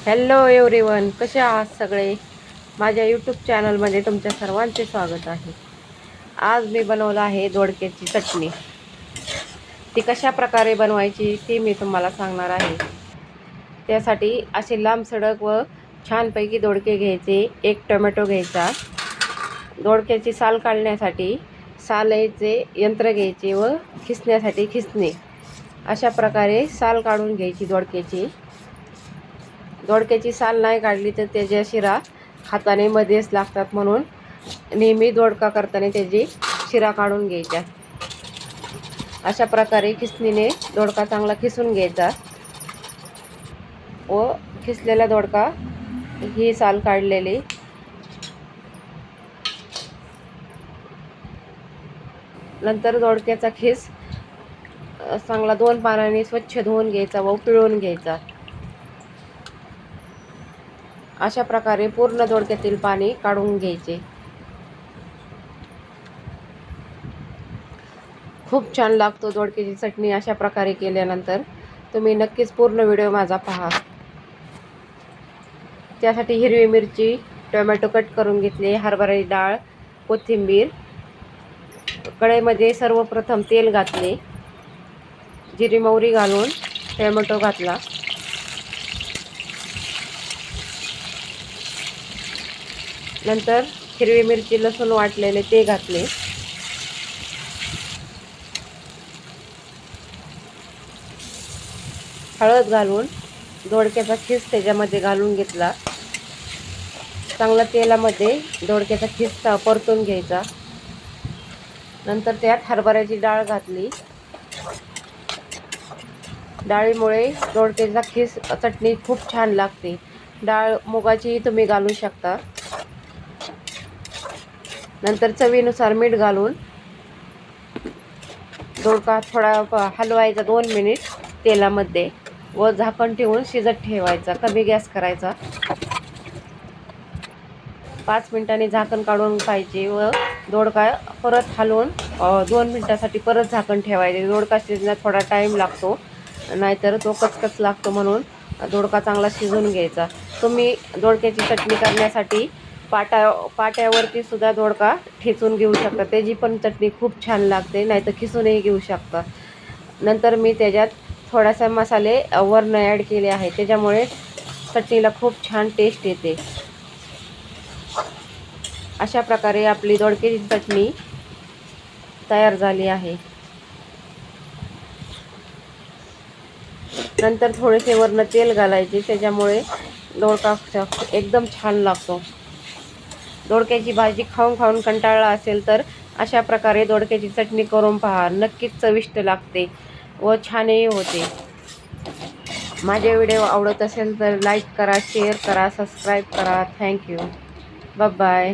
Hello everyone, कसे आहात सगळे. माझ्या यूट्यूब चॅनलमध्ये तुमच्या सर्वांचे स्वागत आहे. आज मी बनवलं आहे दोडक्याची चटणी. ती कशा प्रकारे बनवायची ती मी तुम्हाला सांगणार आहे. त्यासाठी असे लांब सडक व छानपैकी दोडके घ्यायचे. एक टोमॅटो घ्यायचा. दोडक्याची साल काढण्यासाठी सालाईचे यंत्र घ्यायचे व खिसण्यासाठी खिसणे. अशा प्रकारे साल काढून घ्यायची दोडक्याची. दोडक्याची साल नाही काढली तर त्याच्या शिरा हाताने मध्येच लागतात, म्हणून नेहमी दोडका करताना त्याची शिरा काढून घ्यायच्या. अशा प्रकारे खिसणीने दोडका चांगला खिसून घ्यायचा व खिसलेला दोडका ही साल काढलेली नंतर दोडक्याचा खिस चांगला 2 पाण्याने स्वच्छ धुवून घ्यायचा व पिळून घ्यायचा. अशा प्रकारे पूर्ण दोडक्यातील पाणी काढून घ्यायचे. खूप छान लागतो दोडक्याची चटणी अशा प्रकारे केल्यानंतर. तुम्ही नक्कीच पूर्ण व्हिडिओ माझा पहा. त्यासाठी हिरवी मिरची, टोमॅटो कट करून घेतले, हरभऱ्याची डाळ, कोथिंबीर. कढईमध्ये सर्वप्रथम तेल घातले, जिरी मोहरी घालून टोमॅटो घातला. नंतर हिरवी मिरची, लसूण वाटलेले ते घातले. हळद घालून दोडक्याचा खिस त्याच्यामध्ये घालून घेतला. चांगला तेलामध्ये दोडक्याचा खिस परतून घ्यायचा. नंतर त्यात हरभऱ्याची डाळ घातली. डाळीमुळे दोडक्याचा खिस चटणी खूप छान लागते. डाळ मुगाची तुम्ही घालू शकता. नंतर चवीनुसार मीठ घालून दोडका थोडा हलवायचा 2 मिनिट तेलामध्ये व झाकण ठेवून शिजत ठेवायचा. कमी गॅस करायचा. 5 मिनिटांनी झाकण काढून पाहिजे व दोडका परत हलवून 2 मिनिटासाठी परत झाकण ठेवायचे. दोडका शिजण्यात थोडा टाईम लागतो, नाहीतर तो कचकच लागतो, म्हणून दोडका चांगला शिजून घ्यायचा. तुम्ही दोडक्याची चटणी करण्यासाठी पाट्यावरती सुद्धा दोडका ठेचून घेऊ शकता. त्याची पण चटणी खूप छान लागते, नाहीतर खिसूनही घेऊ शकता. नंतर मी त्याच्यात थोडासा मसाले वरनं ॲड केले आहे, त्याच्यामुळे चटणीला खूप छान टेस्ट येते. अशा प्रकारे आपली दोडक्याची चटणी तयार झाली आहे. नंतर थोडेसे वरनं तेल घालायचे, त्याच्यामुळे दोडका एकदम छान लागतो. दोडक्याची भाजी खाऊन खाऊन कंटाळला असेल तर अशा प्रकारे दोडक्याची चटणी करून पहा. नक्कीच चविष्ट लागते व छानही होते. माझे व्हिडिओ आवडत असेल तर लाईक करा, शेअर करा, सबस्क्राईब करा. थँक्यू. Bye bye.